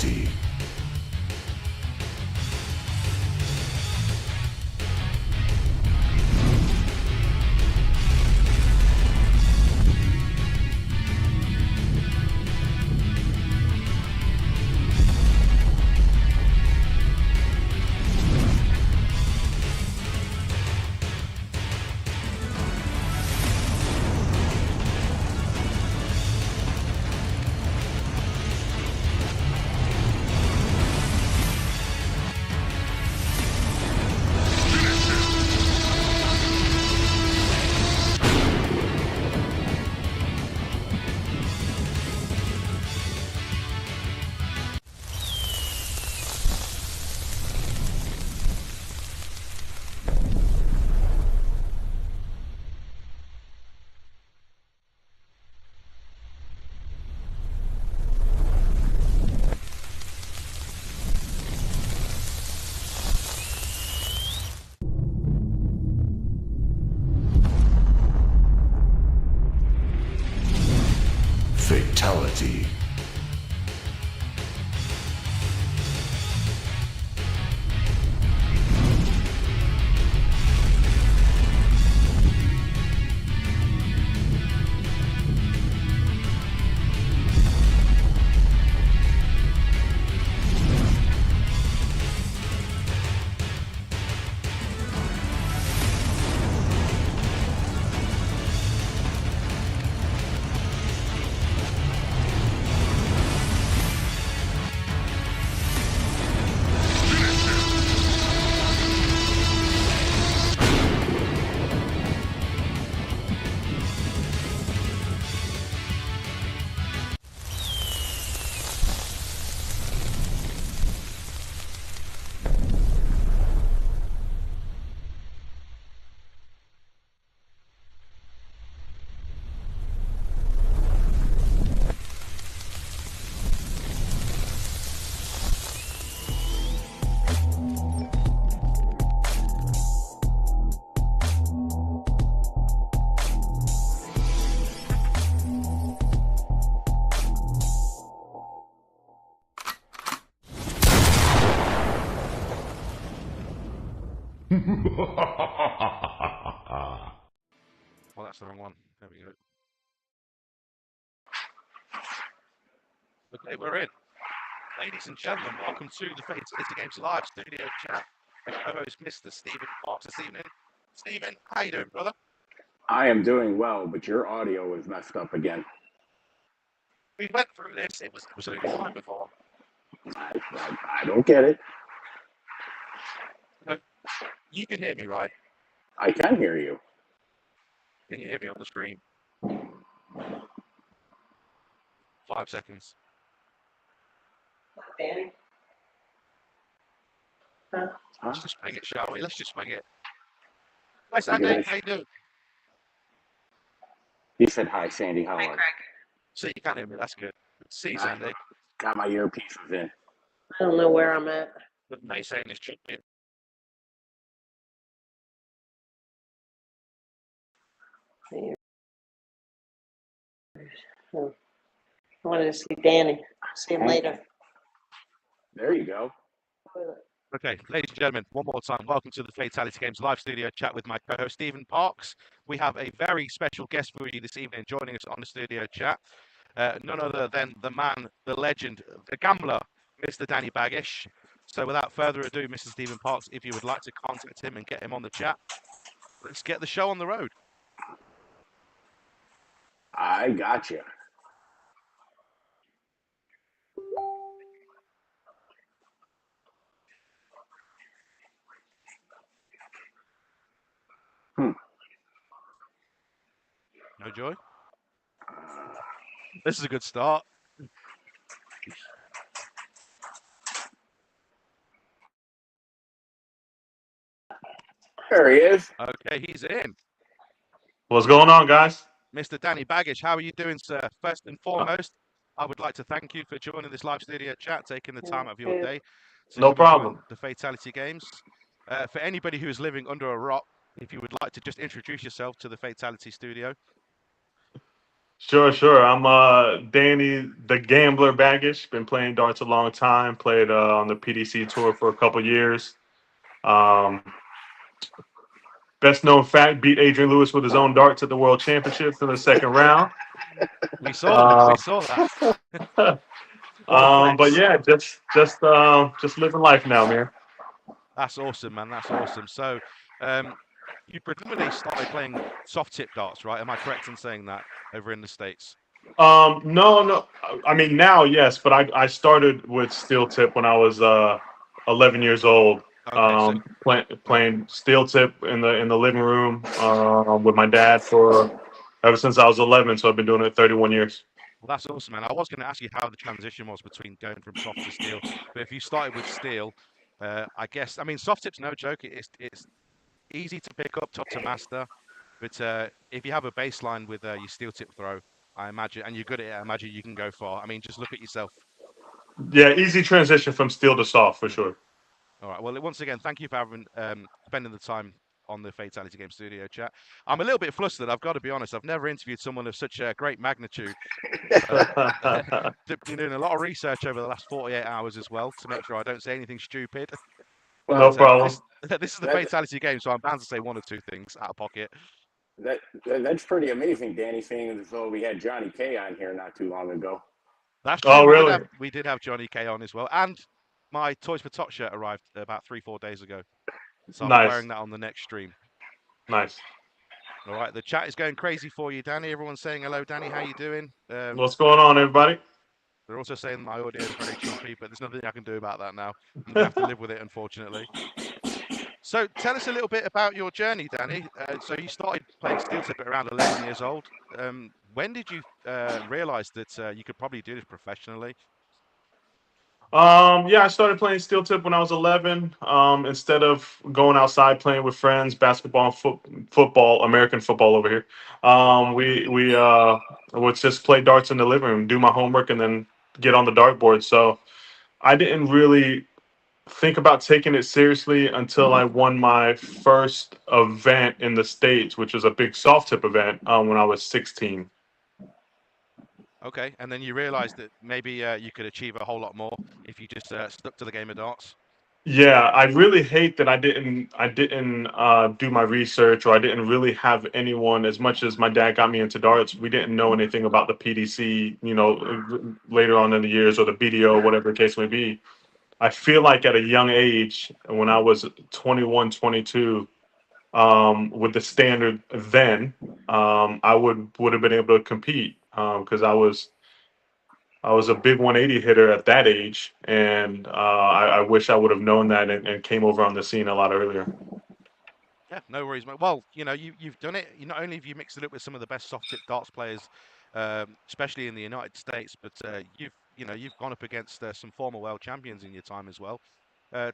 Fatality. Fatality. Well, that's the wrong one. There we go. Okay, we're in. Ladies and gentlemen, welcome to the Fatality Games Live Studio Chat. My co-host, Mr. Stephen Fox, this evening. Stephen, how you doing, brother? I am doing well, but your audio is messed up again. We went through this. It was absolutely fine before. I don't get it. You can hear me, right? I can hear you. Can you hear me on the screen? 5 seconds. Danny? Huh? Let's just swing it, shall we? Let's just swing it. Hi, Sandy. How you doing? He said, hi, Sandy. How are you? Craig. So you can hear me. That's good. See you, Sandy. Got my earpieces in. I don't know where I'm at. The naysaying is tricky. I wanted to see Danny. See him later. There you go. Okay, ladies and gentlemen, one more time, welcome to the Fatality Games Live Studio Chat with my co-host Stephen Parks. We have a very special guest for you this evening joining us on the studio chat. None other than the man, the legend, the gambler, Mr. Danny Baggish. So without further ado, Mr. Stephen Parks, if you would like to contact him and get him on the chat, let's get the show on the road. I got you. No joy? This is a good start. There he is. Okay, he's in. What's going on, guys? Mr. Danny Baggish, how are you doing, sir? First and foremost, I would like to thank you for joining this live studio chat, taking the time out of your day. No problem. The Fatality Games. For anybody who is living under a rock, if you would like to just introduce yourself to the Fatality Studio. Sure. I'm Danny the Gambler Baggish. Been playing darts a long time. Played on the PDC tour for a couple years. Um, Best known fact: beat Adrian Lewis with his own darts at the World Championships in the second round. We saw Uh, we saw that. What a but flex. yeah, just living life now, man. That's awesome, man. That's awesome. So, you predominantly started playing soft tip darts, right? Am I correct in saying that over in the States? No. I mean now, yes, but I started with steel tip when I was 11 years old. Okay, so Playing steel tip in the living room with my dad for ever since I was 11. So I've been doing it 31 years. well, that's awesome, man. I was going to ask you how the transition was between going from soft to steel, but if you started with steel, I guess I mean soft tip's no joke. It's easy to pick up, tough to master. But if you have a baseline with your steel tip throw, I imagine, and you're good at it, I imagine you can go far. I mean, just look at yourself. Yeah, easy transition from steel to soft for Yeah. sure. All right. Well, once again, thank you for having spending the time on the Fatality Game Studio chat. I'm a little bit flustered. I've got to be honest. I've never interviewed someone of such a great magnitude. Been doing a lot of research over the last 48 hours as well to make sure I don't say anything stupid. No Well, But problem. this is the that Fatality Game, so I'm bound to say one or two things out of pocket. that's pretty amazing, Danny. Seeing as though we had Johnny K on here not too long ago. That's true. Oh, really? We did have Johnny K on as well, and my Toys for Tot shirt arrived about 3-4 days ago, so I'll be Nice, wearing that on the next stream. nice. All right, the chat is going crazy for you, Danny. Everyone's saying hello, Danny. How you doing? What's going on, everybody? They're also saying my audio is very choppy, but there's nothing I can do about that now. I'm gonna have to live with it, unfortunately. So tell us a little bit about your journey, Danny. So you started playing steel tip at around 11 years old. When did you realize that you could probably do this professionally? Yeah, I started playing steel tip when I was 11. Instead of going outside playing with friends, basketball, and football, American football over here. Yeah. We would just play darts in the living room, do my homework, and then get on the dartboard. So I didn't really think about taking it seriously until I won my first event in the States, which was a big soft tip event when I was 16. Okay, and then you realized that maybe you could achieve a whole lot more if you just stuck to the game of darts. Yeah, I really hate that I didn't do my research, or I didn't really have anyone. As much as my dad got me into darts, we didn't know anything about the PDC, later on in the years, or the BDO, whatever the case may be. I feel like at a young age, when I was 21, 22, with the standard then, I would have been able to compete because I was a big 180 hitter at that age, and I wish I would have known that and came over on the scene a lot earlier. Yeah, no worries, mate. Well, you've done it. You not only have you mixed it up with some of the best soft tip darts players, especially in the United States, but you've gone up against some former world champions in your time as well.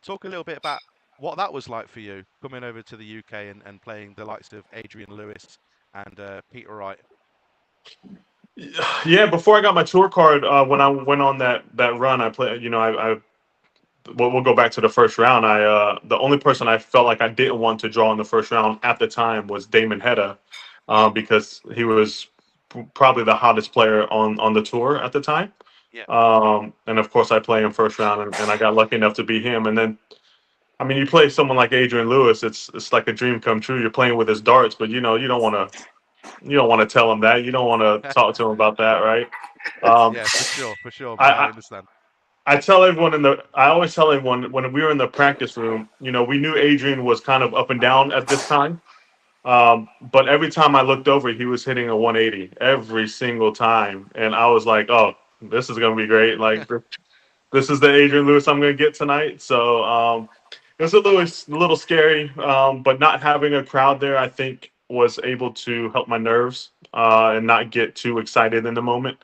Talk a little bit about what that was like for you coming over to the UK and playing the likes of Adrian Lewis and Peter Wright. Yeah, before I got my tour card, when I went on that run, I played. We'll go back to the first round. The only person I felt like I didn't want to draw in the first round at the time was Damon Hedda, because he was probably the hottest player on the tour at the time. Yeah. And of course, I play him first round, and I got lucky enough to beat him. And then, I mean, you play someone like Adrian Lewis, it's like a dream come true. You're playing with his darts, but you don't want to tell him that. You don't want to talk to him about that, right? Um, Yeah, for sure, I, man. I I understand. I always tell everyone when we were in the practice room, we knew Adrian was kind of up and down at this time. But every time I looked over, he was hitting a 180 every single time, and I was like, "Oh, this is gonna be great! Like, this is the Adrian Lewis I'm gonna get tonight." So it was a little scary, but not having a crowd there, I think, was able to help my nerves and not get too excited in the moment.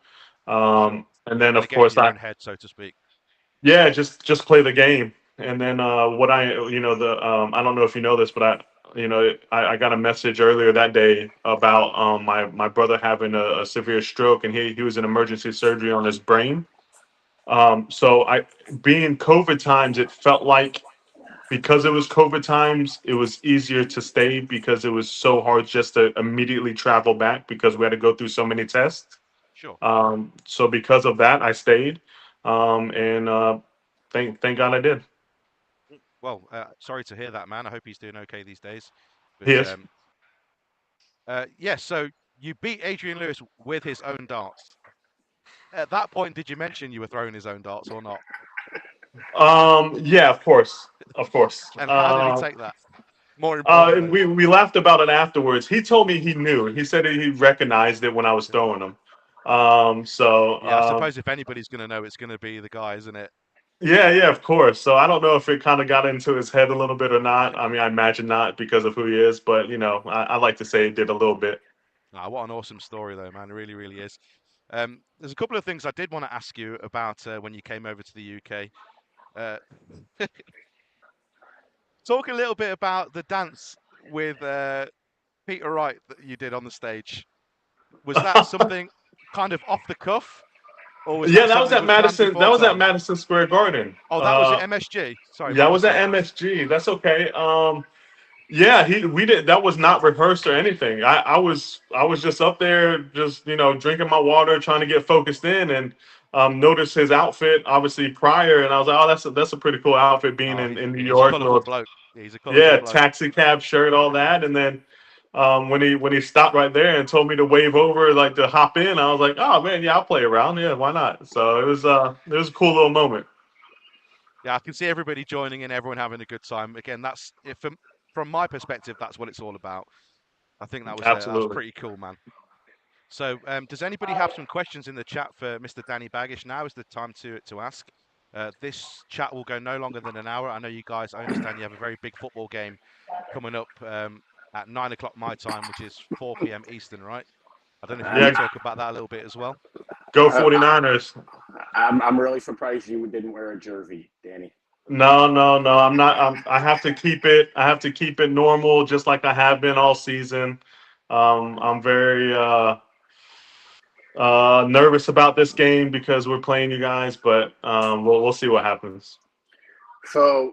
Sure. And then, Kind of of get in course, your own head, so to speak. yeah, just play the game. And then what I the I don't know if you know this, but I got a message earlier that day about my brother having a severe stroke, and he was in emergency surgery on his brain. So being COVID times, it felt like because it was COVID times, it was easier to stay because it was so hard just to immediately travel back because we had to go through so many tests. Sure. So because of that, I stayed, and thank God I did. Well, sorry to hear that, man. I hope he's doing okay these days. But Yes. yeah, so you beat Adrian Lewis with his own darts. At that point, did you mention you were throwing his own darts or not? Yeah, of course, of course. And how did he take that? More importantly, we laughed about it afterwards. He told me he knew. He said he recognized it when I was throwing them. yeah, I suppose if anybody's going to know, it's going to be the guy, isn't it? Yeah, of course. So I don't know if it kind of got into his head a little bit or not. I mean, I imagine not because of who he is, but I like to say it did a little bit. Ah, what an awesome story, though, man. It really, really is. There's a couple of things I did want to ask you about when you came over to the UK. Uh, talk a little bit about the dance with Peter Wright that you did on the stage. Was that something kind of off the cuff, or was Yeah, that that was something at was planned Madison. before That was at time? Madison Square Garden. Oh, that was at MSG. Sorry, Yeah, my I was at mistake. MSG. That's okay. Yeah, we did. That was not rehearsed or anything. I was just up there, just drinking my water, trying to get focused in, and noticed his outfit obviously prior, and I was like, oh, that's a pretty cool outfit being Oh, in New he's a York. colourful bloke. He's a colourful Yeah, bloke. taxi cab shirt, all that, and then when he stopped right there and told me to wave over, like to hop in, I was like, oh man, yeah, I'll play around. Yeah, why not? So it was a cool little moment. Yeah, I can see everybody joining in, everyone having a good time. Again, that's from my perspective, that's what it's all about. I think that was Absolutely. pretty cool, man. So, does anybody have some questions in the chat for Mr. Danny Baggish? Now is the time to ask. This chat will go no longer than an hour. I know you guys. I understand you have a very big football game coming up at 9 o'clock my time, which is 4 p.m. Eastern, right? I don't know if you want to talk about that a little bit as well. Go 49ers. I'm really surprised you didn't wear a jersey, Danny. No. I'm not. I have to keep it. I have to keep it normal, just like I have been all season. I'm very nervous about this game because we're playing you guys, but we'll see what happens. So,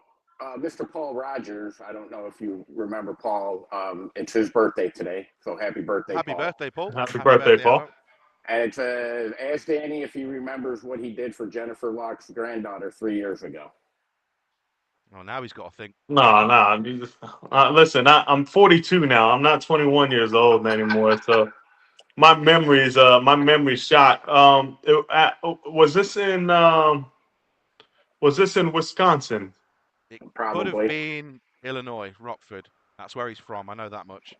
Mr. Paul Rogers, I don't know if you remember Paul. It's his birthday today, so happy birthday, Happy Paul. birthday, Paul. Happy birthday, Paul. And it's ask Danny if he remembers what he did for Jennifer Locke's granddaughter 3 years ago. Oh, now he's got to think. No. Listen, I'm 42 now. I'm not 21 years old anymore. So my memory's shot. Was this in Wisconsin? It could Probably. have been Illinois, Rockford. That's where he's from. I know that much.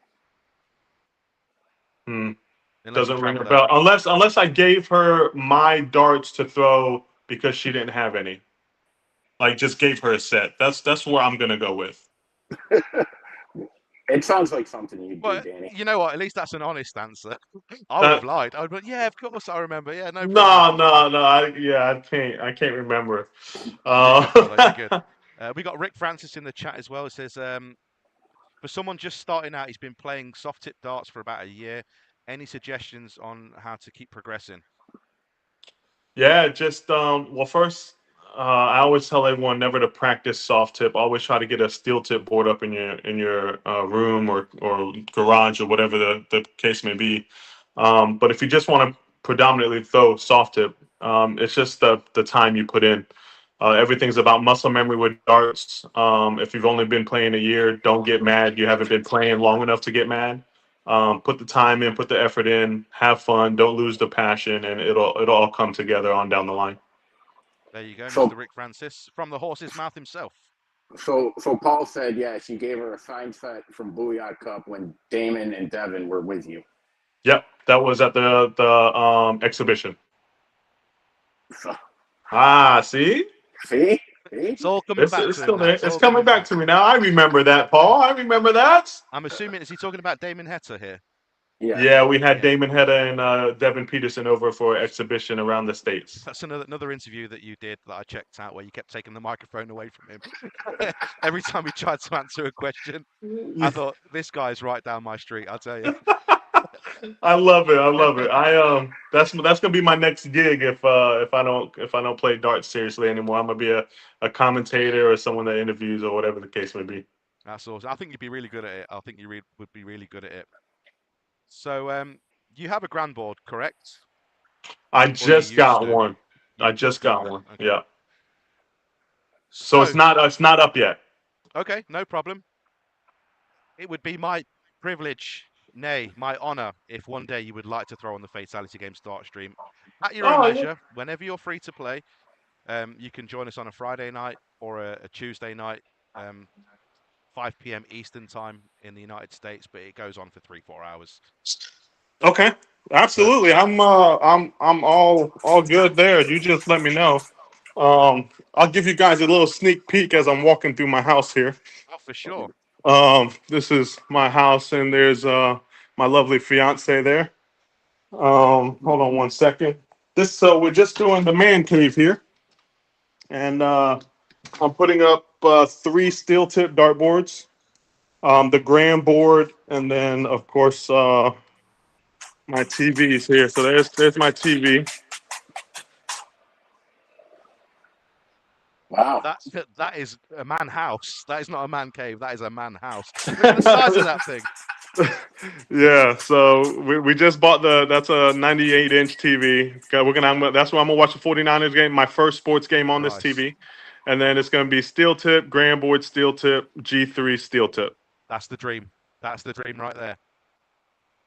Doesn't ring a bell. Unless I gave her my darts to throw because she didn't have any. Like just gave her a set. That's where I'm gonna go with. It sounds like something you'd do, But Danny. you know what? At least that's an honest answer. I would have lied. I would have, yeah, of course I remember. Yeah, no problem. No. I can't remember. You're good. We got Rick Francis in the chat as well. It says, for someone just starting out, he's been playing soft tip darts for about a year. Any suggestions on how to keep progressing? Yeah, just well, first, I always tell everyone never to practice soft tip. Always try to get a steel tip board up in your room or garage or whatever the case may be. But if you just want to predominantly throw soft tip, it's just the time you put in. Everything's about muscle memory with darts. If you've only been playing a year, don't get mad. You haven't been playing long enough to get mad. Put the time in, put the effort in, have fun, don't lose the passion, and it'll all come together on down the line. There you go, Mr. Rick Francis, from the horse's mouth himself. So Paul said, yes, you gave her a signed set from Booyah Cup when Damon and Devin were with you. Yep, that was at the exhibition. See? It's all coming back It's to still him. there. It's coming back to me now. I remember that, Paul. I remember that. I'm assuming, is he talking about Damon Heta here? Yeah, we had Damon Heta and Devin Peterson over for an exhibition around the States. That's another interview that you did that I checked out where you kept taking the microphone away from him. Every time he tried to answer a question, I thought, this guy's right down my street, I'll tell you. I love it. I love it. That's gonna be my next gig if I don't play darts seriously anymore. I'm gonna be a commentator or someone that interviews or whatever the case may be. That's awesome. I think you'd be really good at it. I think you would be really good at it. So, you have a GRANBOARD, correct? I Or you just used got to? one. I You've just just got got one. one. Okay. Yeah. So So, it's not up yet. okay, no problem. It would be my privilege, nay, my honor, if one day you would like to throw on the Fatality Games start stream at your own Oh yeah. leisure, whenever you're free to play. You can join us on a Friday night or a Tuesday night, 5 p.m. Eastern time in the United States, but it goes on for 3-4 hours. Okay. So, Absolutely. I'm all good there. You just let me know. I'll give you guys a little sneak peek as I'm walking through my house here. oh, for sure. This is my house, and there's my lovely fiance there. Hold on one second. So we're just doing the man cave here, and I'm putting up 3 steel tip dartboards, the GRANBOARD, and then of course my TV is here. So there's my TV. Wow. That is a man house. That is not a man cave. That is a man house. Look at the size of that thing. Yeah, so we just bought that's a 98-inch TV. That's where I'm gonna watch the 49ers game, my first sports game on this Nice. TV, and then it's gonna be steel tip, GRANBOARD steel tip, G3 steel tip. That's the dream. That's the dream right there.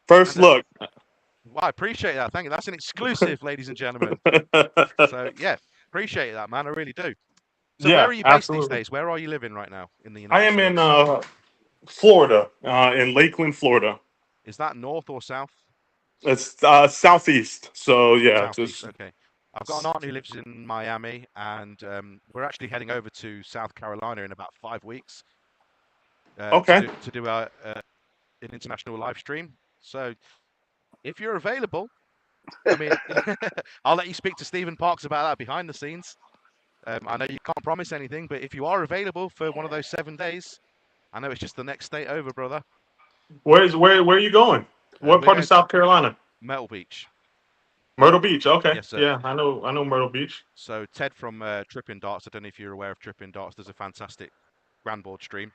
First And look. well, I appreciate that. Thank you. That's an exclusive, ladies and gentlemen. So yeah, appreciate that, man. I really do. So where Yeah, are you based these absolutely. days? Where are you living right now in the I United am in States? Florida, in Lakeland, Florida. Is that north or south? It's southeast. So yeah, Southeast. just Okay. I've got an aunt who lives in Miami, and we're actually heading over to South Carolina in about 5 weeks okay. to do an international live stream. So if you're available, I mean, I'll let you speak to Stephen Parks about that behind the scenes. I know you can't promise anything, but if you are available for one of those 7 days, I know it's just the next state over, brother. Where are you going? What We're part of going to South Carolina? Myrtle Beach. Myrtle Beach. Okay. Yes, sir. Yeah, I know Myrtle Beach. So Ted from Tripping Darts, I don't know if you're aware of Tripping Darts. There's a fantastic GRANBOARD stream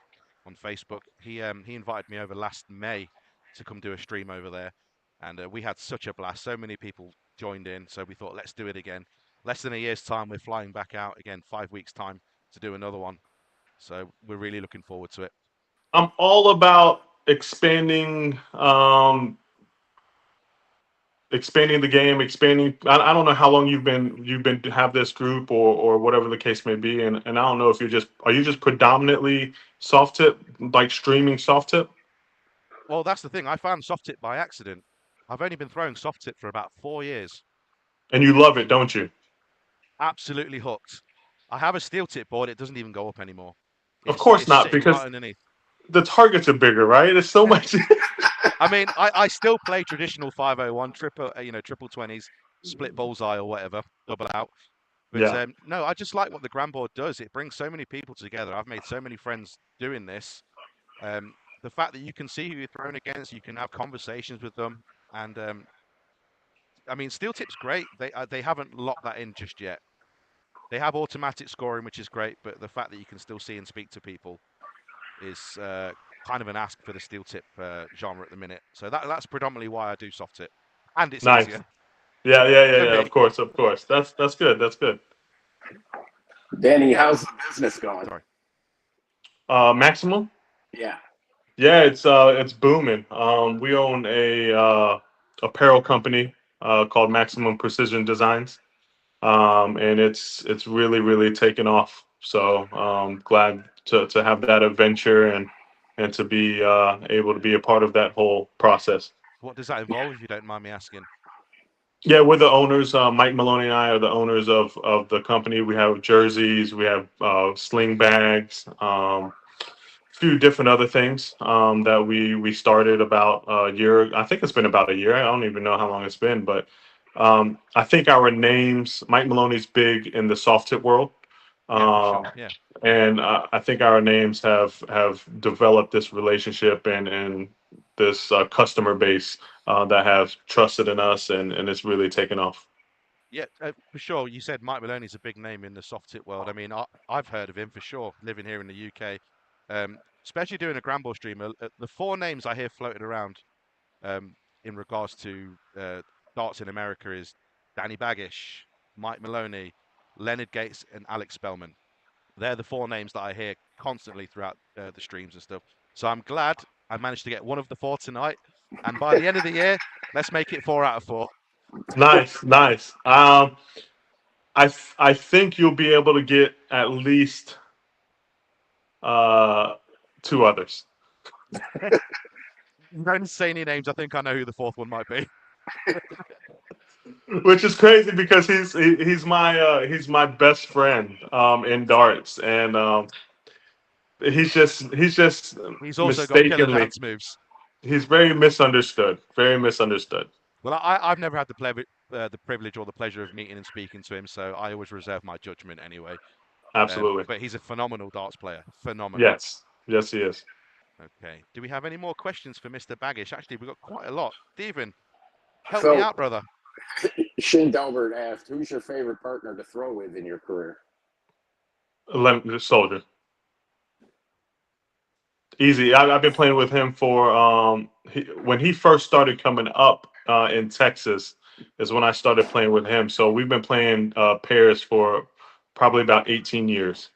on Facebook. He invited me over last May to come do a stream over there, and we had such a blast. So many people joined in, so we thought let's do it again. Less than a year's time, we're flying back out again. 5 weeks time to do another one. So we're really looking forward to it. I'm all about expanding the game, expanding. I don't know how long you've been to have this group or whatever the case may be, and I don't know if are you just predominantly soft tip, like streaming soft tip? Well, that's the thing. I found soft tip by accident. I've only been throwing soft tip for about 4 years. And you love it, don't you? Absolutely hooked. I have a steel tip board. It doesn't even go up anymore. Of course It's not, sitting right because underneath. the targets are bigger, right? It's so much. I mean, I still play traditional 501, triple 20s, split bullseye or whatever, double out. But Yeah. no, I just like what the GRANBOARD does. It brings so many people together. I've made so many friends doing this. The fact that you can see who you're thrown against, you can have conversations with them, and I mean, steel tip's great. They haven't locked that in just yet. They have automatic scoring, which is great, but the fact that you can still see and speak to people is kind of an ask for the steel tip genre at the minute. So that's predominantly why I do soft tip, and it's Nice. easier for Yeah. me. Of course. That's good. That's good. Danny, Yeah. how's the business going? Sorry. Maximum. Yeah. Yeah, it's booming. We own a apparel company called Maximum Precision Designs, and it's really taken off. So glad to have that adventure and to be able to be a part of that whole process. What does that involve, if you don't mind me asking? Yeah, we're the owners. Mike Maloney and I are the owners of the company. We have jerseys, we have sling bags, few different other things that we started about a year. I think it's been about a year. I don't even know how long it's been, but I think our names. Mike Maloney's big in the soft tip world, Yeah, for sure. Um, Yeah. and I think our names have developed this relationship and this customer base that have trusted in us, and it's really taken off. Yeah, for sure. You said Mike Maloney's a big name in the soft tip world. I mean, I've heard of him for sure, living here in the UK, especially doing a Granboard stream. The four names I hear floated around in regards to darts in America is Danny Baggish, Mike Maloney, Leonard Gates, and Alex Spellman. They're the four names that I hear constantly throughout the streams and stuff. So I'm glad I managed to get one of the four tonight. And by the end of the year, let's make it 4 out of 4. Nice, nice. I think you'll be able to get at least uh, two others. Don't say any names. I think I know who the fourth one might be. Which is crazy because he's my best friend in darts, and he's just He's also got killer mistakenly dance moves. he's very misunderstood, very misunderstood. Well, I've never had the privilege or the pleasure of meeting and speaking to him, so I always reserve my judgment anyway. Absolutely, But he's a phenomenal darts player. Phenomenal. yes, yes, he is. Okay. Do we have any more questions for Mr. Baggish? Actually, we've got quite a lot. Stephen, help me So out, brother. Shane Delbert asked, "Who's your favorite partner to throw with in your career?" The soldier, easy. I've been playing with him for when he first started coming up in Texas is when I started playing with him. So we've been playing pairs for probably about 18 years.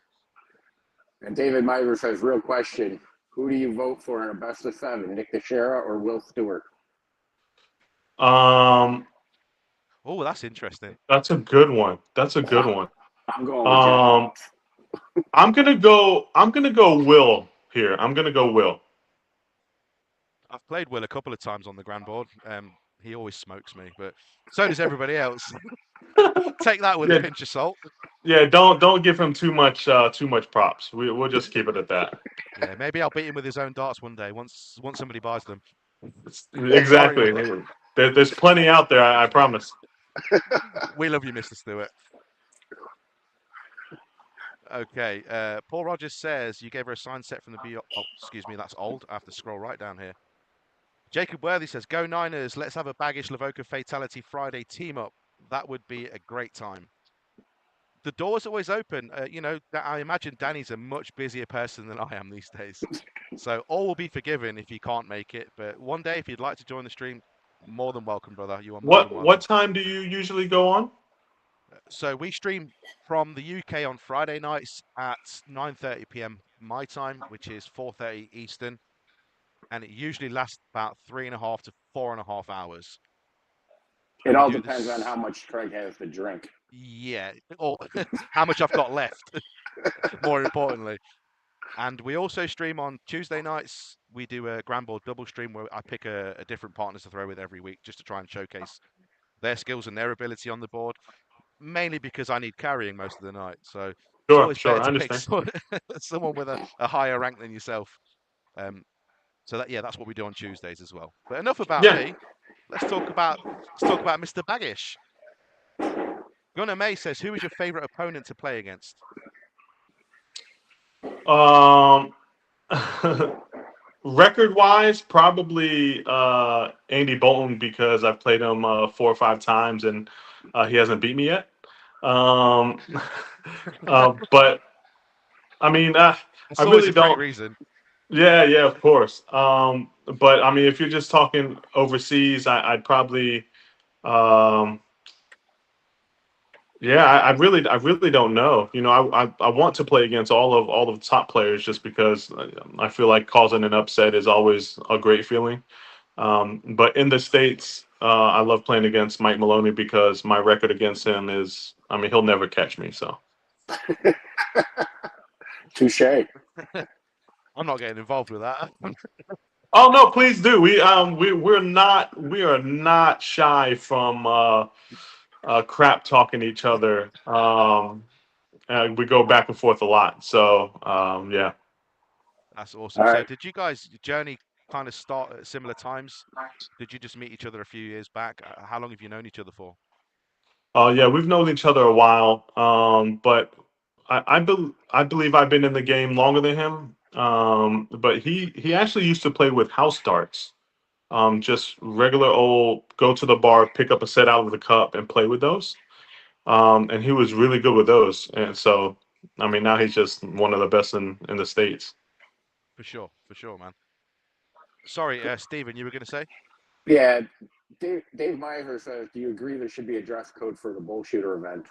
And David Meyer says, "Real question: Who do you vote for in a best of seven, Nick Teixeira or Will Stewart?" Um, Oh, that's interesting. that's a good one. That's a good one. I'm going with Jeff. I'm gonna go Will here. I'm gonna go Will. I've played Will a couple of times on the GRANBOARD. He always smokes me, but so does everybody else. Take that with a Yeah, pinch of salt. yeah. Don't give him too much props. We'll just keep it at that. Yeah, maybe I'll beat him with his own darts one day once somebody buys them. Sorry, Exactly. Will. There's plenty out there. I promise. We love you, Mr. Stewart. Okay. Paul Rogers says you gave her a signed set from the B. Oh, excuse me, that's old. I have to scroll right down here. Jacob Worthy says, "Go Niners! Let's have a Baggish Lavoca Fatality Friday team up. That would be a great time." The door's always open. I imagine Danny's a much busier person than I am these days. So all will be forgiven if you can't make it. But one day, if you'd like to join the stream, more than welcome, brother. You are more than What welcome. time do you usually go on? So we stream from the UK on Friday nights at 9:30 p.m. my time, which is 4:30 Eastern, and it usually lasts about 3.5 to 4.5 hours. It We all do depends on this. how much Craig has to drink. Yeah, or how much I've got left, more importantly. And we also stream on Tuesday nights. We do a GRANBOARD double stream where I pick a different partner to throw with every week just to try and showcase their skills and their ability on the board. Mainly because I need carrying most of the night. So it's Sure, always sure. better I to pick understand. someone with a higher rank than yourself. So that's what we do on Tuesdays as well. But enough about Yeah. me. Let's talk about Mr. Baggish. Gunnar May says, "Who is your favorite opponent to play against?" Um, record wise, probably Andy Bolton because I've played him 4 or 5 times and he hasn't beat me yet. Um, but I mean, That's I always really a great don't. reason. Yeah, yeah, of course. But I mean, if you're just talking overseas, I'd probably. Um, Yeah, I really don't know. I want to play against all of the top players just because I feel like causing an upset is always a great feeling. But in the States, I love playing against Mike Maloney because my record against him is, I mean, he'll never catch me. So, Touche. I'm not getting involved with that. oh no, please do. We are not shy from crap talking each other. We go back and forth a lot. So, yeah. That's awesome. All So right. did you guys journey kind of start at similar times? Did you just meet each other a few years back? How long have you known each other for? Yeah, we've known each other a while, but I believe I've been in the game longer than him. But he actually used to play with house darts. Just regular old go to the bar, pick up a set out of the cup, and play with those. And he was really good with those. And so, I mean, now he's just one of the best in the states. For sure, man. Sorry, Stephen, you were going to say? Yeah, Dave Meisner says, do you agree there should be a dress code for the bull shooter event?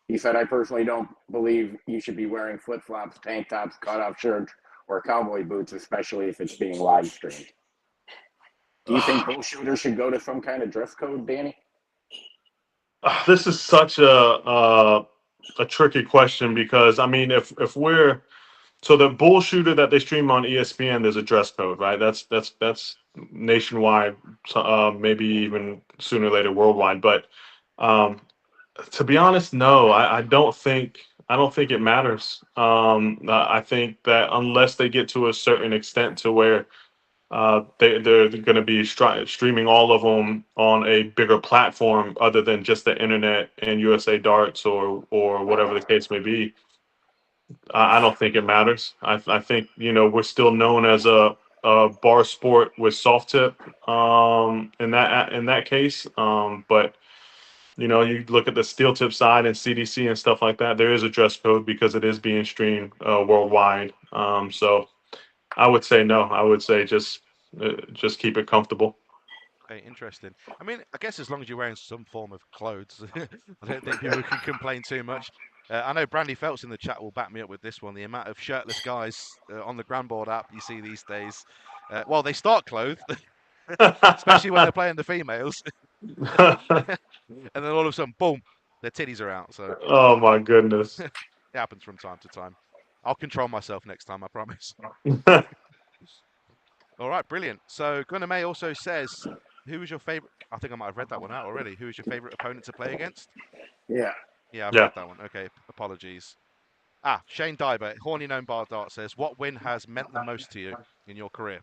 He said, I personally don't believe you should be wearing flip-flops, tank tops, cutoff shirts, or cowboy boots, especially if it's being live streamed. Do you think bull shooters should go to some kind of dress code, Danny? This is such a tricky question because I mean, if we're so the bull shooter that they stream on ESPN, there's a dress code, right? That's nationwide, maybe even sooner or later worldwide. But um, to be honest, no, I don't think it matters. I think that unless they get to a certain extent to where they're going to be streaming all of them on a bigger platform other than just the internet and USA Darts or whatever the case may be. I don't think it matters. I think we're still known as a bar sport with soft tip in that case. But you look at the steel tip side and CDC and stuff like that. There is a dress code because it is being streamed worldwide. So I would say no. I would say just keep it comfortable. Okay, interesting. I mean, I guess as long as you're wearing some form of clothes, I don't think people can complain too much. I know Brandy Phelps in the chat will back me up with this one. The amount of shirtless guys on the GRANBOARD app you see these days. Well, they start clothed, especially when they're playing the females, and then all of a sudden, boom, their titties are out. So Oh my goodness. it happens from time to time. I'll control myself next time, I promise. All right, brilliant. So Gunnar May also says, who was your favorite? I think I might have read that one out already. Who is your favorite opponent to play against? Yeah. Yeah, I've Yeah. read that one. Okay, apologies. Shane Diber, Horny Gnome Bar Dart says, what win has meant the most to you in your career?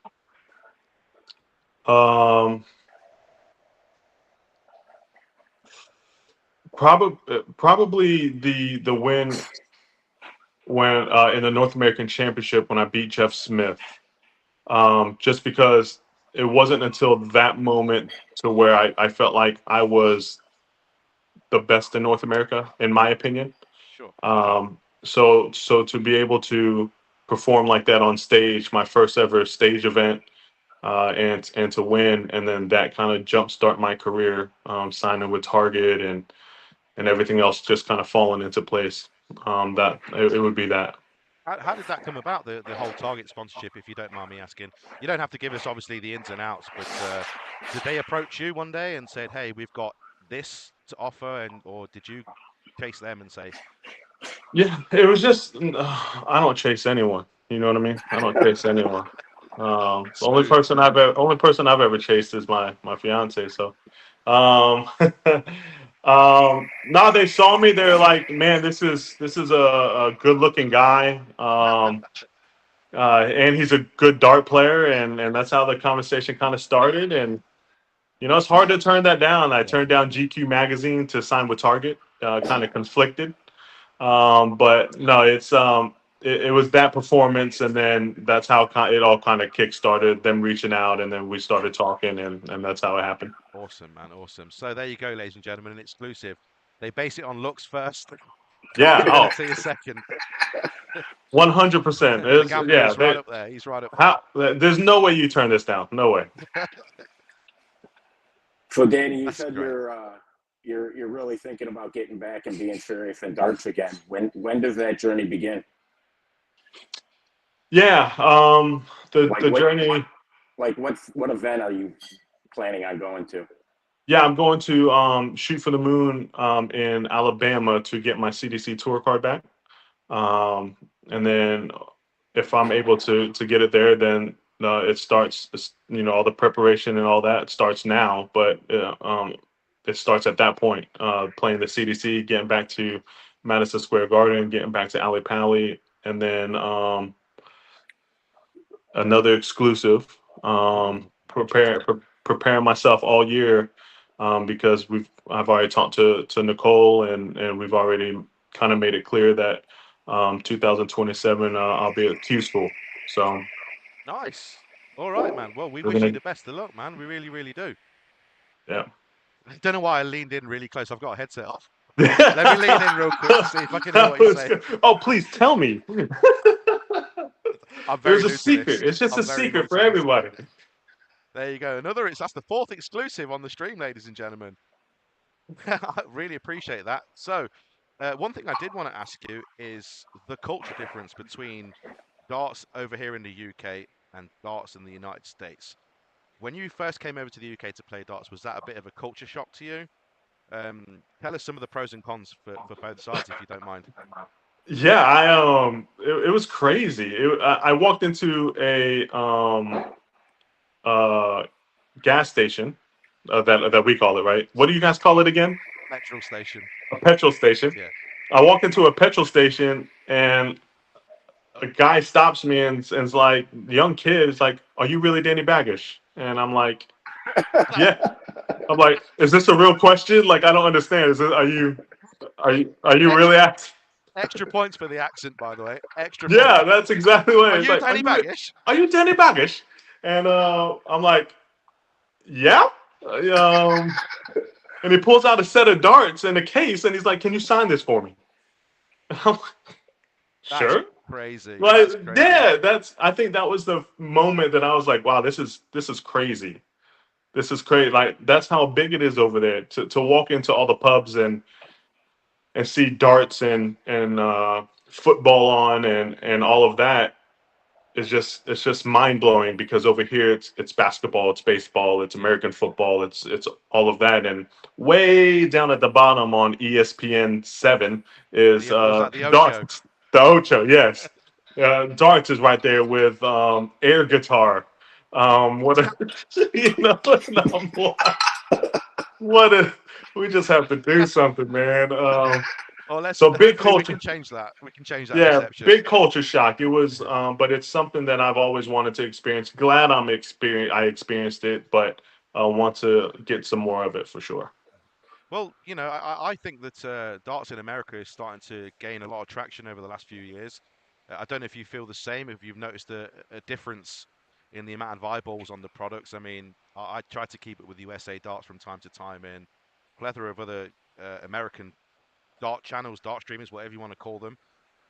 Probably the win when in the North American Championship when I beat Jeff Smith. Just because it wasn't until that moment to where I felt like I was the best in North America, in my opinion. Sure. So to be able to perform like that on stage, my first ever stage event, and to win, and then that kind of jumpstart my career, signing with Target and everything else just kind of falling into place. That it would be that. How did that come about, the whole Target sponsorship, if you don't mind me asking? You don't have to give us, obviously, the ins and outs, but did they approach you one day and said, hey, we've got this to offer, or did you chase them and say, Yeah, it was just I don't chase anyone. You know what I mean? I don't chase anyone. The only smooth? person I've ever chased is my fiance. So, no, they saw me. They're like, man, this is a good looking guy. And he's a good dart player, and that's how the conversation kind of started. And it's hard to turn that down. I turned down GQ magazine to sign with Target. Kind of conflicted. But no, it was that performance, and then that's how it all kind of kick started. Them reaching out, and then we started talking, and that's how it happened. Awesome, man, awesome. So there you go, ladies and gentlemen, an exclusive. They base it on looks first, Yeah. Oh, ability second. 100%. The gambler is right up there. He's right up there. There's no way you turn this down. No way. So Danny, you That's said great. you're really thinking about getting back and being serious in darts again. When does that journey begin? Yeah. The Like the what- journey. What event are you planning on going to? Yeah, I'm going to shoot for the moon in Alabama to get my CDC tour card back. And then if I'm able to get it there, then it starts. All the preparation and all that starts now, but it starts at that point. Playing the CDC, getting back to Madison Square Garden, getting back to Ali Pali, and then another exclusive. Preparing myself all year because I've already talked to Nicole and we've already kind of made it clear that 2027, I'll be at Q school. So Nice. All right, man. Well, we we're wish you gonna, the best of luck, man. We really, really do. yeah. I don't know why I leaned in really close. I've got a headset off. Let me lean in real quick to see if I can hear That what you was say. good. Oh, please tell me. I'm It very was a new to this. secret. It's just I'm a very new secret for to this. everybody. There you go. That's the fourth exclusive on the stream, ladies and gentlemen. I really appreciate that. So, one thing I did want to ask you is the culture difference between darts over here in the UK and darts in the United States. When you first came over to the UK to play darts, was that a bit of a culture shock to you? Tell us some of the pros and cons for both sides, if you don't mind. Yeah, it was crazy. I walked into a gas station, that we call it, right? What do you guys call it again? Petrol station. A petrol station. Yeah. I walk into a petrol station and a guy stops me and's like, young kid is like, "Are you really Danny Baggish?" And I'm like, "Yeah." I'm like, "Is this a real question? Like, I don't understand. Are you really asking?" Extra points for the accent, by the way. Extra points. Yeah, that's exactly what Are it's you like. Danny Baggish? Are you Danny Baggish? And I'm like, "Yeah." And he pulls out a set of darts and a case, and he's like, "Can you sign this for me?" I'm like, That's "Sure." crazy. Like, That's crazy. yeah, I think that was the moment that I was like, "Wow, this is crazy. This is crazy." Like, that's how big it is over there. To walk into all the pubs and see darts and football on and all of that is just mind blowing, because over here it's basketball, it's baseball, it's American football, it's all of that. And way down at the bottom on ESPN 7 is Was that the Ocho? darts. The Ocho, yes. Darts is right there with air guitar. What a no, what a we just have to do something, man. Oh, So big hopefully we culture. can change that. We can change that Yeah, perception. big culture shock. It was, but it's something that I've always wanted to experience. Glad I experienced it, but I want to get some more of it for sure. Well, I think that darts in America is starting to gain a lot of traction over the last few years. I don't know if you feel the same, if you've noticed a difference in the amount of eyeballs on the products. I mean, I try to keep it with USA Darts from time to time, and a plethora of other American dart channels, dart streamers, whatever you want to call them.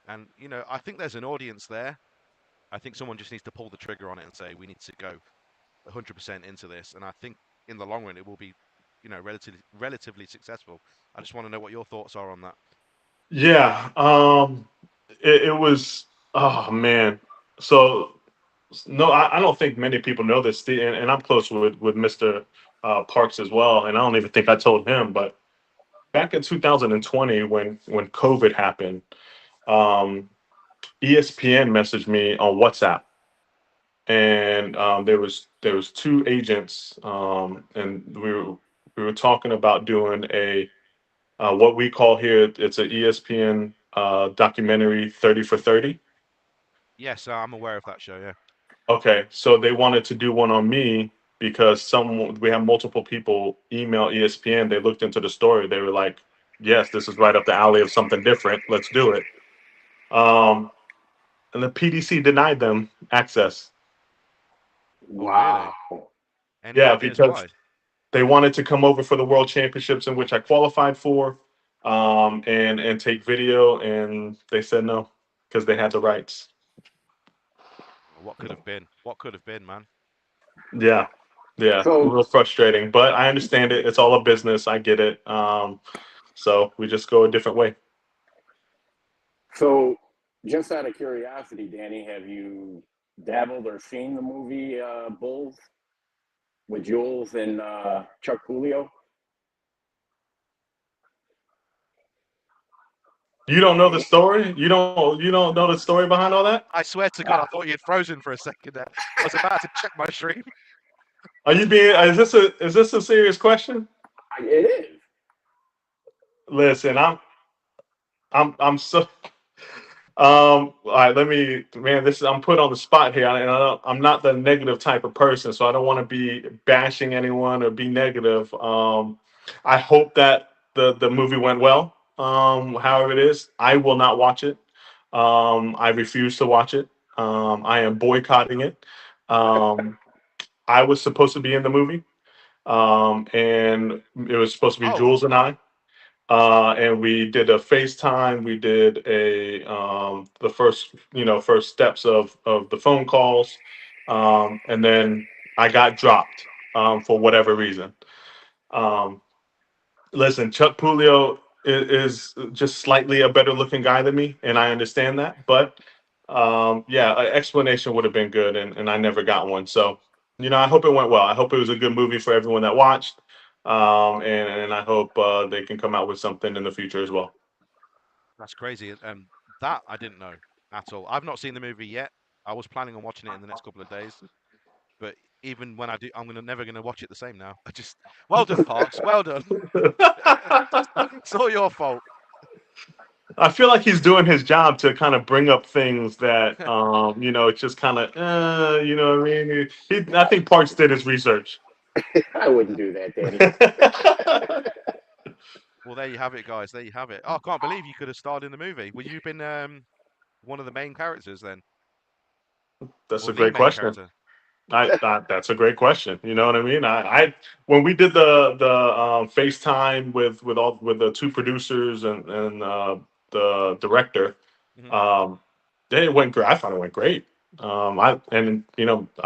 And, I think there's an audience there. I think someone just needs to pull the trigger on it and say, we need to go 100% into this. And I think in the long run, it will be, relatively successful. I just want to know what your thoughts are on that. Yeah, it was. Oh man. So no, I don't think many people know this, and I'm close with Mr. Parks as well, and I don't even think I told him. But back in 2020, when COVID happened, um, ESPN messaged me on WhatsApp, and there was two agents, and we were talking about doing a what we call here, it's a ESPN documentary, 30 for 30. Yes, I'm aware of that show. Yeah. Okay, so they wanted to do one on me because we have multiple people email ESPN. They looked into the story. They were like, "Yes, this is right up the alley of something different. Let's do it." Um, and the PDC denied them access. Oh, really? Wow. Any Yeah, ideas because why? they wanted to come over for the World Championships, in which I qualified for, and take video, and they said no because they had the rights. What could have been? What could have been, man? Yeah, yeah, So, real frustrating, but I understand it. It's all a business. I get it. So we just go a different way. so just out of curiosity, Danny, have you dabbled or seen the movie Bulls with Jules and Chuck Coolio? You don't know the story. You don't know the story behind all that. I swear to God, I thought you had frozen for a second there. I was about to check my stream. Are you being? Is this a serious question? It is. Listen, I'm so. All right, let me, man. I'm put on the spot here, and I'm not the negative type of person, so I don't want to be bashing anyone or be negative. I hope that the movie went well. However it is, I will not watch it. I refuse to watch it. I am boycotting it. Um, I was supposed to be in the movie, and it was supposed to be Oh, Jules and I. And we did a FaceTime. We did a the first steps of the phone calls, and then I got dropped for whatever reason. Um, Listen, Chuck Pulio is just slightly a better looking guy than me, and I understand that. But yeah, an explanation would have been good, and I never got one. So, I hope it went well. I hope it was a good movie for everyone that watched, and I hope they can come out with something in the future as well. that's crazy. That I didn't know at all. I've not seen the movie yet. I was planning on watching it in the next couple of days, but even when I do, never gonna watch it the same now. I just well done, Parks. Well done. It's all your fault. I feel like he's doing his job to kind of bring up things that, it's just kind of, you know what I mean? I think Parks did his research. I wouldn't do that, Danny. Well, there you have it, guys. There you have it. Oh, I can't believe you could have starred in the movie. Well, you've been one of the main characters then, That's or a the great main question. character. That's a great question. You know what I mean? I when we did the FaceTime with the two producers and the director, Mhm. um, it went great. I thought it went great. I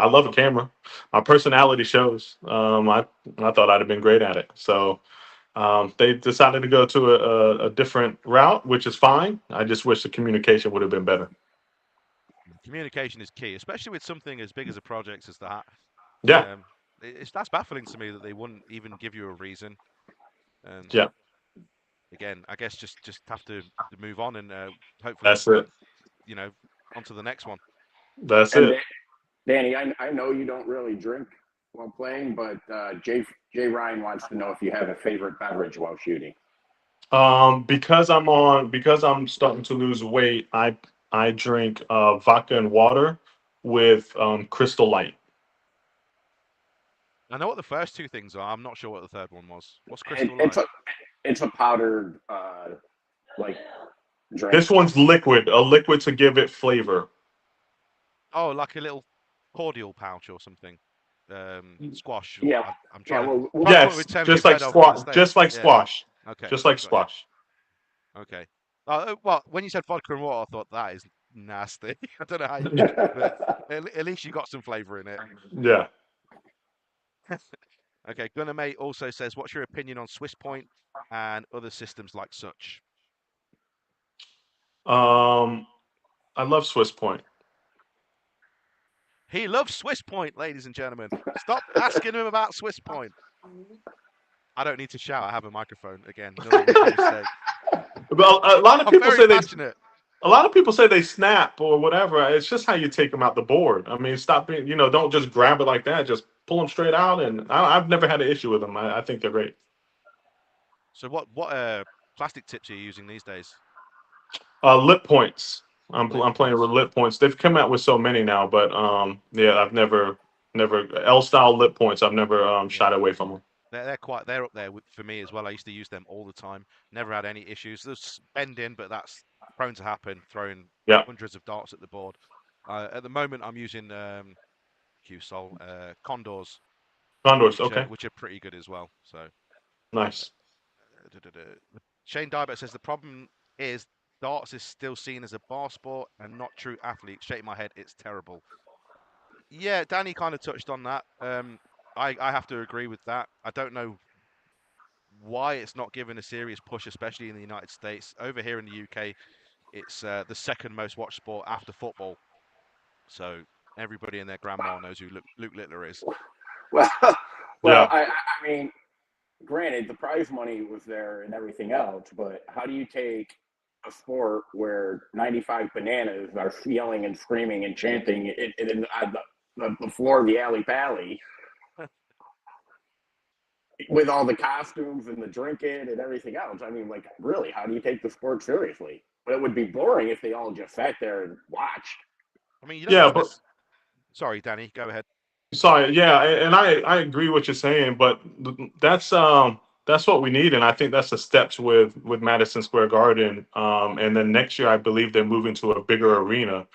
love a camera. My personality shows. I thought I'd have been great at it. So they decided to go to a different route, which is fine. I just wish the communication would have been better. Communication is key, especially with something as big as a project as that. Yeah, That's baffling to me that they wouldn't even give you a reason. And yeah, again, I guess just have to move on and hopefully, that's it. On to the next one. That's And it. Danny, I know you don't really drink while playing, but Jay Ryan wants to know if you have a favorite beverage while shooting. Because I'm starting to lose weight, I drink vodka and water with Crystal Light. I know what the first two things are. I'm not sure what the third one was. What's It, Crystal it's Light? a it's a powdered like drink. This one's liquid, a liquid to give it flavor. Oh, like a little cordial pouch or something. Squash. Yeah, I'm yeah. trying to Well, trying to come up Yes, with terms just you've like heard of in the squash, just States. like Yeah. squash, Okay. just like Got you. squash. Okay. Well, when you said vodka and water, I thought that is nasty. I don't know how you, but at least you got some flavor in it. Yeah. Okay. Gunnar Mate also says, "What's your opinion on Swiss Point and other systems like such?" Um, I love Swiss Point. He loves Swiss Point, ladies and gentlemen. Stop asking him about Swiss Point. I don't need to shout. I have a microphone again. Another rookie mistake. Well, a lot of I'm people very say passionate. a lot of people say they snap or whatever. It's just how you take them out the board. I mean, stop being, don't just grab it like that. Just pull them straight out. And I've never had an issue with them. I think they're great. So what plastic tips are you using these days? Lip points. Lip I'm playing points. with lip points. They've come out with so many now, but yeah, I've never L style lip points. I've never Yeah. shied away from them. They're up there for me as well. I used to use them all the time. Never had any issues. There's bending, but that's prone to happen. Throwing Yeah, hundreds of darts at the board. At the moment, I'm using Q-Sol Condors, condors. Okay, which are pretty good as well. So nice. Shane Dybert says the problem is darts is still seen as a bar sport and not true athlete. Shaking my head, it's terrible. Yeah, Danny kind of touched on that. I have to agree with that. I don't know why it's not given a serious push, especially in the United States. Over here in the UK, it's the second most watched sport after football. So everybody and their grandma knows who Luke Littler is. well, Yeah. I mean, granted, the prize money was there and everything else, but how do you take a sport where 95 bananas are yelling and screaming and chanting on the floor of the alley pally with all the costumes and the drinking and everything else? I mean, like, really, how do you take the sport seriously? But it would be boring if they all just sat there and watched. I mean, you don't Yeah, even. but Sorry, Danny, go ahead. sorry. Yeah, and I agree what you're saying, but That's what we need, and I think that's the steps with Madison Square Garden. And then next year, I believe they're moving to a bigger arena.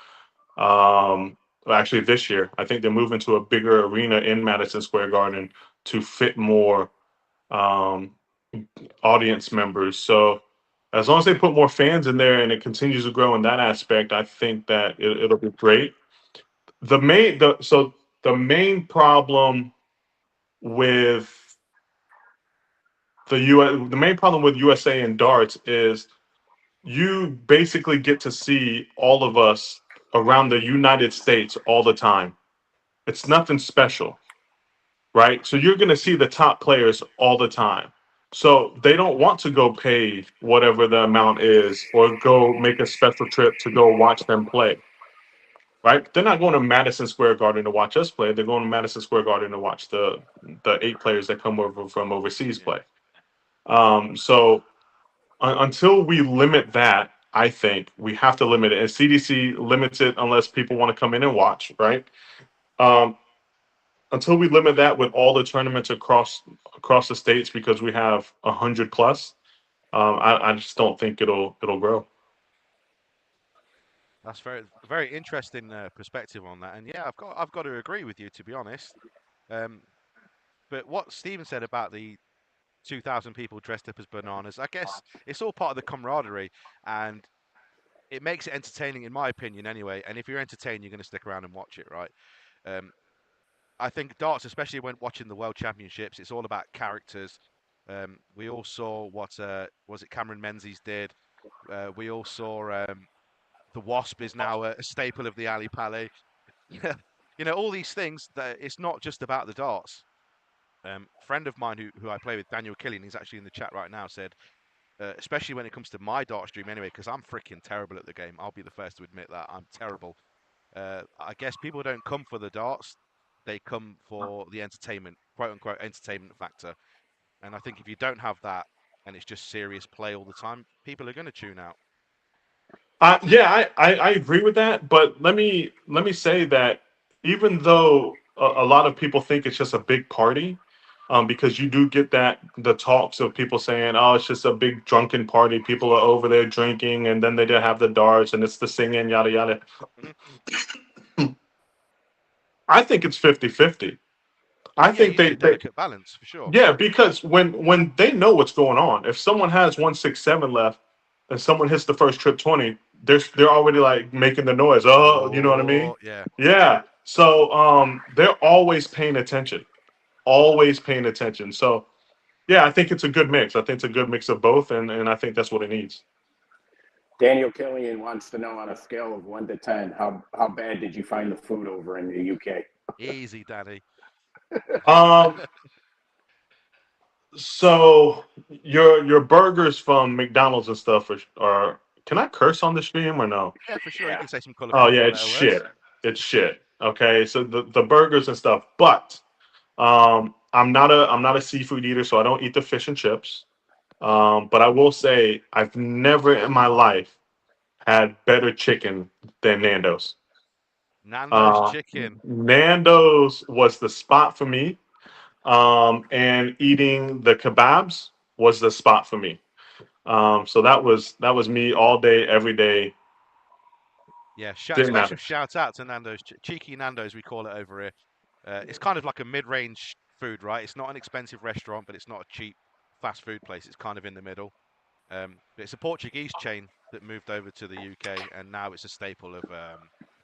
Well, actually, this year, I think they're moving to a bigger arena in Madison Square Garden to fit more um, audience members. So as long as they put more fans in there and it continues to grow in that aspect, I think that it'll be great. The main problem with the main problem with USA and darts is you basically get to see all of us around the United States all the time. It's nothing special, right? So you're going to see the top players all the time. So they don't want to go pay whatever the amount is or go make a special trip to go watch them play, right? They're not going to Madison Square Garden to watch us play. They're going to Madison Square Garden to watch the 8 players that come over from overseas play. So until we limit that, I think we have to limit it. And CDC limits it unless people want to come in and watch, right? Until we limit that with all the tournaments across the states, because we have 100 plus, I just don't think it'll grow. That's very interesting perspective on that, and yeah, I've got to agree with you, to be honest. But what Stephen said about the 2,000 people dressed up as bananas, I guess it's all part of the camaraderie, and it makes it entertaining, in my opinion, anyway. And if you're entertained, you're going to stick around and watch it, right? I think darts, especially when watching the World Championships, it's all about characters. We all saw what was it Cameron Menzies did. We all saw the Wasp is now a staple of the Ali Pali. All these things. That it's not just about the darts. A friend of mine who I play with, Daniel Killian, he's actually in the chat right now, said, especially when it comes to my dart stream anyway, because I'm freaking terrible at the game. I'll be the first to admit that. I'm terrible. I guess people don't come for the darts. They come for the entertainment, quote unquote, entertainment factor. And I think if you don't have that and it's just serious play all the time, people are going to tune out. Yeah, I agree with that. But let me say that even though a lot of people think it's just a big party, because you do get the talks of people saying, "Oh, it's just a big drunken party. People are over there drinking, and then they have the darts, and it's the singing, yada yada." I think it's 50-50. I think a delicate balance for sure. Yeah, because when they know what's going on, if someone has 167 left and someone hits the first trip 20, they're already like making the noise. Oh, you know what I mean? Yeah. Yeah. So they're always paying attention. Always paying attention. So yeah, I think it's a good mix. I think it's a good mix of both, and I think that's what it needs. Daniel Killian wants to know, on a scale of 1 to 10, how bad did you find the food over in the UK? Easy, Danny. So your burgers from McDonald's and stuff are can I curse on the stream or no? Yeah, for sure. You can say some colorful. Oh yeah, it's shit. It's shit. Okay, so the burgers and stuff, but I'm not a seafood eater, so I don't eat the fish and chips. But I will say I've never in my life had better chicken than Nando's. Nando's chicken. Nando's was the spot for me. And eating the kebabs was the spot for me. So that was me all day, every day. Yeah, special shout out to Nando's, cheeky Nando's we call it over here. It's kind of like a mid-range food, right? It's not an expensive restaurant, but it's not a cheap fast food place. It's kind of in the middle. But it's a Portuguese chain that moved over to the UK, and now it's a staple of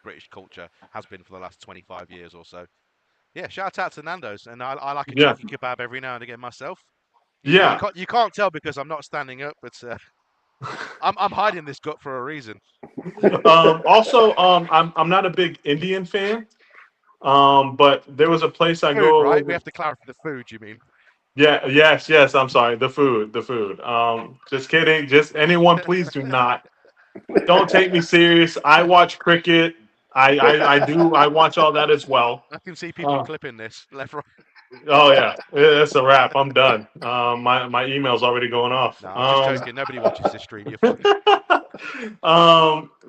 British culture. Has been for the last 25 years or so. Yeah, shout out to Nando's, and I like a cheeky kebab every now and again myself. You can't tell because I'm not standing up, but I'm hiding this gut for a reason. Also, I'm not a big Indian fan, but there was a place I go. Right, we have to clarify the food. You mean? Yeah, yes. I'm sorry, the food. Just kidding. Just anyone, please do not. Don't take me serious. I watch cricket. I watch all that as well. I can see people clipping this left, right. Oh yeah, that's a wrap. I'm done. My email's already going off. No, I'm just joking. Nobody watches this stream. You're fine.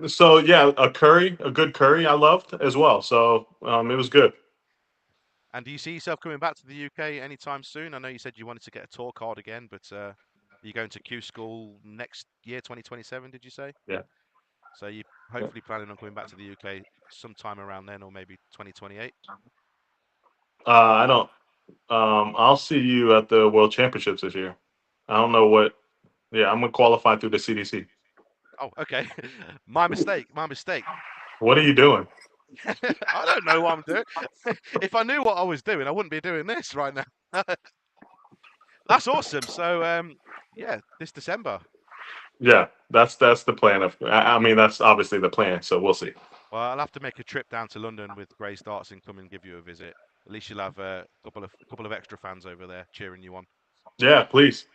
So yeah, a good curry I loved as well. So it was good. And do you see yourself coming back to the UK anytime soon? I know you said you wanted to get a tour card again, but are you going to Q School next year, 2027, did you say? Yeah. So you hopefully planning on coming back to the UK sometime around then, or maybe 2028? I don't. I'll see you at the World Championships this year. I don't know what. Yeah, I'm gonna qualify through the CDC. Oh, okay. My mistake. My mistake. What are you doing? I don't know what I'm doing. If I knew what I was doing, I wouldn't be doing this right now. That's awesome. So, yeah, this December. Yeah, that's the plan. I mean, that's obviously the plan. So we'll see. Well, I'll have to make a trip down to London with Grace Darts and come and give you a visit. At least you'll have a couple of extra fans over there cheering you on. Yeah, please.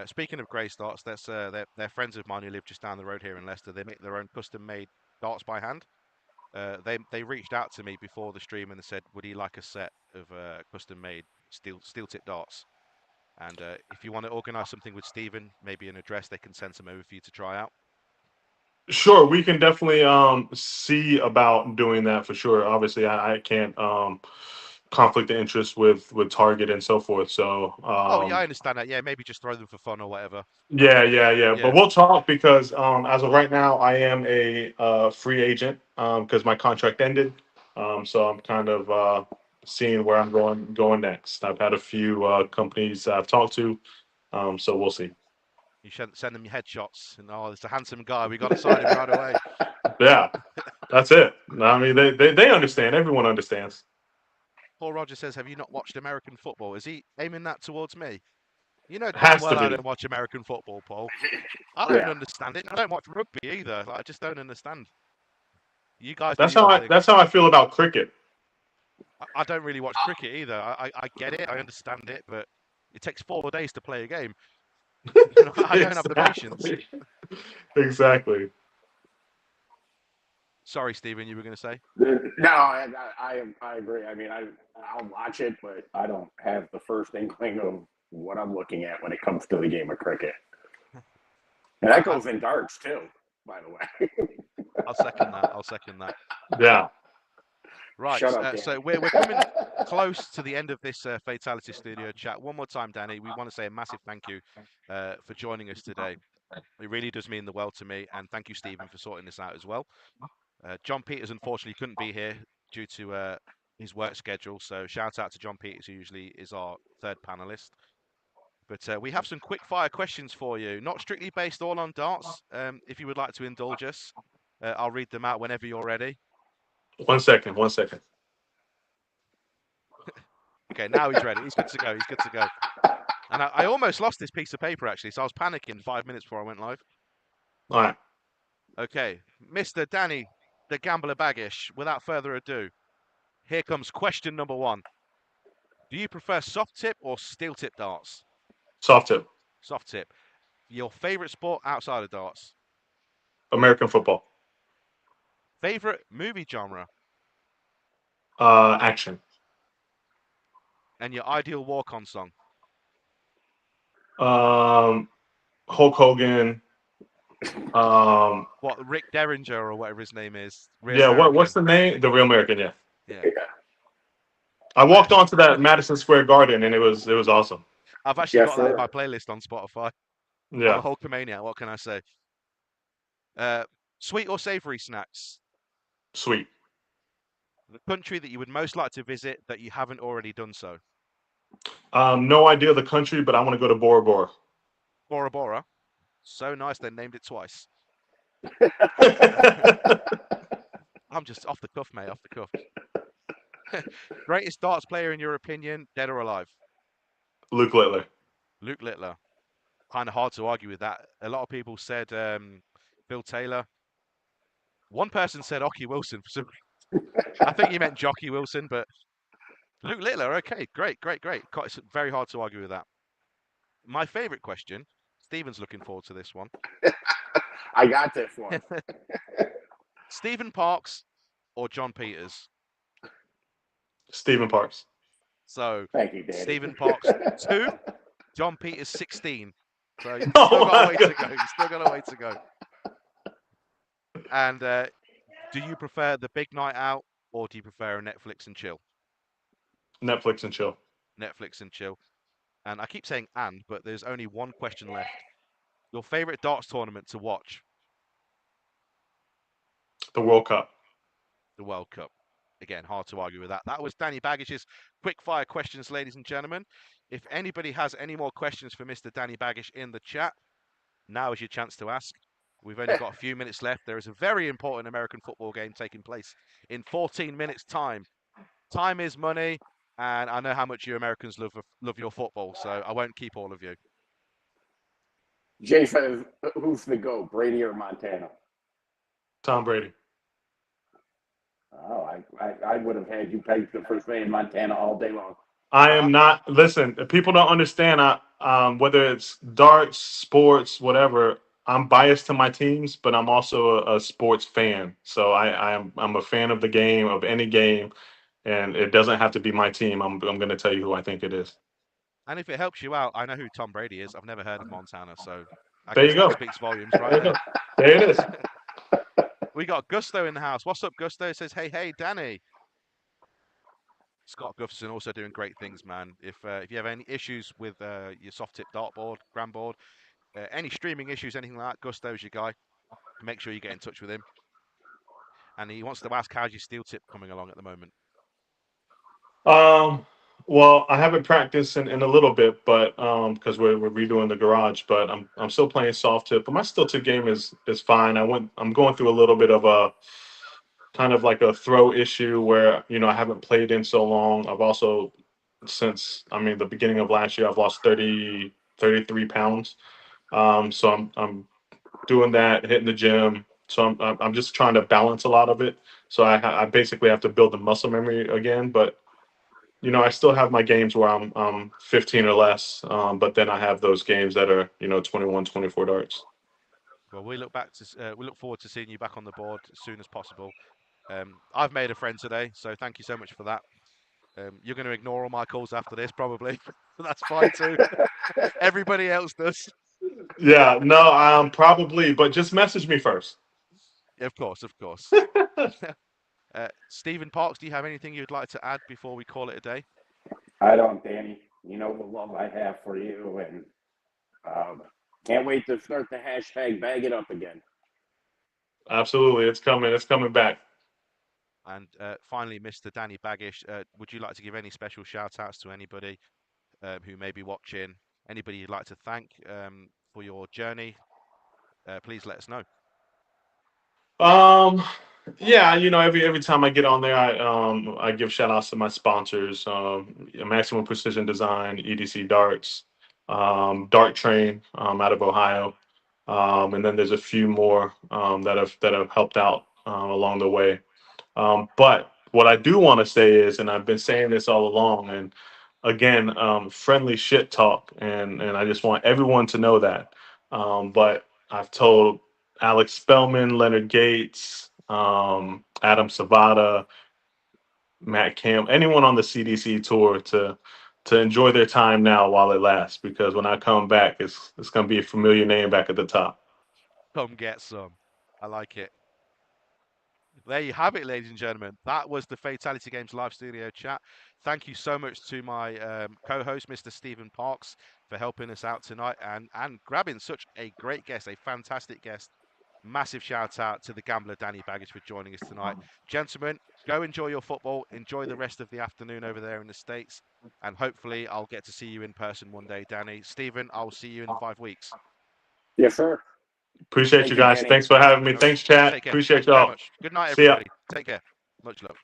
Speaking of Grace Darts, that's they're friends of mine who live just down the road here in Leicester. They make their own custom-made darts by hand. They reached out to me before the stream and they said, would he like a set of custom-made steel tip darts? And if you want to organise something with Stephen, maybe an address, they can send some over for you to try out. Sure, we can definitely see about doing that for sure. Obviously, I can't conflict of interest with Target and so forth. So Oh yeah, I understand that. Yeah, maybe just throw them for fun or whatever. yeah. Yeah. But we'll talk because as of right now, I am a free agent because my contract ended. So I'm kind of seeing where I'm going next. I've had a few companies I've talked to, so we'll see. You should send them your headshots. And oh, it's a handsome guy. We got to sign him right away. Yeah, that's it. I mean, they understand. Everyone understands. Paul Rogers says, have you not watched American football? Is he aiming that towards me? You know damn Has to well I be. don't watch American football, Paul. I don't understand it. I don't watch rugby either. I just don't understand. You guys do your thing. That's how I feel about cricket. I don't really watch cricket either. I get it. I understand it, but it takes 4 days to play a game. I don't have the patience. Exactly. Sorry, Stephen, you were going to say? No, I agree. I mean, I'll watch it, but I don't have the first inkling of what I'm looking at when it comes to the game of cricket. And that goes in darts too, by the way. I'll second that. I'll second that. Yeah. Right. Shut up, So we're coming close to the end of this Fatality Studio chat. One more time, Danny, we want to say a massive thank you for joining us today. It really does mean the world to me. And thank you, Stephen, for sorting this out as well. John Peters, unfortunately, couldn't be here due to his work schedule. So shout out to John Peters, who usually is our third panelist. But we have some quick fire questions for you, not strictly based all on darts. If you would like to indulge us, I'll read them out whenever you're ready. 1 second. 1 second. Okay, now he's ready. He's good to go. He's good to go. And I almost lost this piece of paper, actually, so I was panicking 5 minutes before I went live. All right. Okay, Mr. Danny, the Gambler Baggish, without further ado, here comes question number 1. Do you prefer soft tip or steel tip darts? Soft tip. Soft tip. Your favorite sport outside of darts? American football. Favorite movie genre? Action. And your ideal walk-on song? Hulk Hogan. What, Rick Derringer or whatever his name is? Real Yeah. American. What's the name? The Real American. Yeah. Yeah. I walked onto that Madison Square Garden and it was awesome. I've actually got that in my playlist on Spotify. Yeah. I'm a Hulkamaniac. What can I say? Sweet or savory snacks? Sweet. The country that you would most like to visit that you haven't already done so? No idea the country, but I want to go to Bora Bora. Bora Bora. So nice they named it twice. I'm just off the cuff, mate. Off the cuff. Greatest darts player in your opinion, dead or alive? Luke Littler. Luke Littler. Kind of hard to argue with that. A lot of people said Bill Taylor. One person said Ocky Wilson. For some reason. I think you meant Jockey Wilson, but Luke Littler. Okay, great. It's very hard to argue with that. My favorite question. Stephen's looking forward to this one. I got this one. Stephen Parks or John Peters? Stephen Parks. So Thank you, Danny. Stephen Parks 2, John Peters 16. So you've still got a way to go. You've still got a way to go. And do you prefer the big night out or do you prefer a Netflix and chill? Netflix and chill. Netflix and chill. And I keep saying but there's only one question left. Your favorite darts tournament to watch? The World Cup. The World Cup. Again, hard to argue with that. That was Danny Baggish's quick fire questions, ladies and gentlemen. If anybody has any more questions for Mr. Danny Baggish in the chat, now is your chance to ask. We've only got a few minutes left. There is a very important American football game taking place in 14 minutes' time. Time is money, and I know how much you Americans love your football, so I won't keep all of you. Jay says, who's the GOAT, Brady or Montana? Tom Brady. Oh, I would have had you peg the first man in Montana all day long. I am not. Listen, people don't understand. Whether it's darts, sports, whatever. I'm biased to my teams, but I'm also a sports fan. So I'm a fan of the game, of any game, and it doesn't have to be my team. I'm going to tell you who I think it is. And if it helps you out, I know who Tom Brady is. I've never heard of Montana, so I There guess you go. that speaks volumes right there. There it is. We got Gusto in the house. What's up, Gusto? Says, hey, Danny. Scott Gustafson also doing great things, man. If you have any issues with your soft tip dartboard, GRANBOARD, any streaming issues, anything like that, Gusto's your guy. Make sure you get in touch with him. And he wants to ask, how's your steel tip coming along at the moment? Well, I haven't practiced in a little bit, but because we're redoing the garage, but I'm still playing soft tip. But my steel tip game is fine. I'm going through a little bit of a kind of like a throw issue where I haven't played in so long. I've also since the beginning of last year I've lost 33 pounds. So I'm doing that, hitting the gym. So I'm just trying to balance a lot of it. So I basically have to build the muscle memory again, but I still have my games where I'm 15 or less, but then I have those games that are 21, 24 darts. Well, we look forward to seeing you back on the board as soon as possible. I've made a friend today, so thank you so much for that. You're going to ignore all my calls after this, probably. That's fine too. Everybody else does. Yeah, no, probably, but just message me first. Of course. Stephen Parks, do you have anything you'd like to add before we call it a day? I don't, Danny. You know the love I have for you, and can't wait to start the hashtag bag it up again. Absolutely, it's coming. It's coming back. And finally, Mr. Danny Baggish, would you like to give any special shout-outs to anybody who may be watching? Anybody you'd like to thank for your journey? Please let us know. Yeah, every time I get on there, I give shout outs to my sponsors, Maximum Precision Design, EDC Darts, Dart Train out of Ohio, and then there's a few more that have helped out along the way. But what I do want to say is, and I've been saying this all along, and again, friendly shit talk, and I just want everyone to know that. But I've told Alex Spellman, Leonard Gates, Adam Savada, Matt Camp, anyone on the CDC tour to enjoy their time now while it lasts, because when I come back, it's going to be a familiar name back at the top. Come get some. I like it. There you have it, ladies and gentlemen. That was the Fatality Games live studio chat. Thank you so much to my co-host, Mr. Stephen Parks, for helping us out tonight and grabbing such a great guest, a fantastic guest. Massive shout out to the gambler Danny Baggish for joining us tonight. Gentlemen, go enjoy your football. Enjoy the rest of the afternoon over there in the States. And hopefully I'll get to see you in person one day, Danny. Stephen, I'll see you in 5 weeks. Yes, sir. Appreciate you guys. Thanks for having me. Thanks, chat. Take care. Appreciate Thank you very y'all. much. Good night, See ya. everybody. Take care. Much love.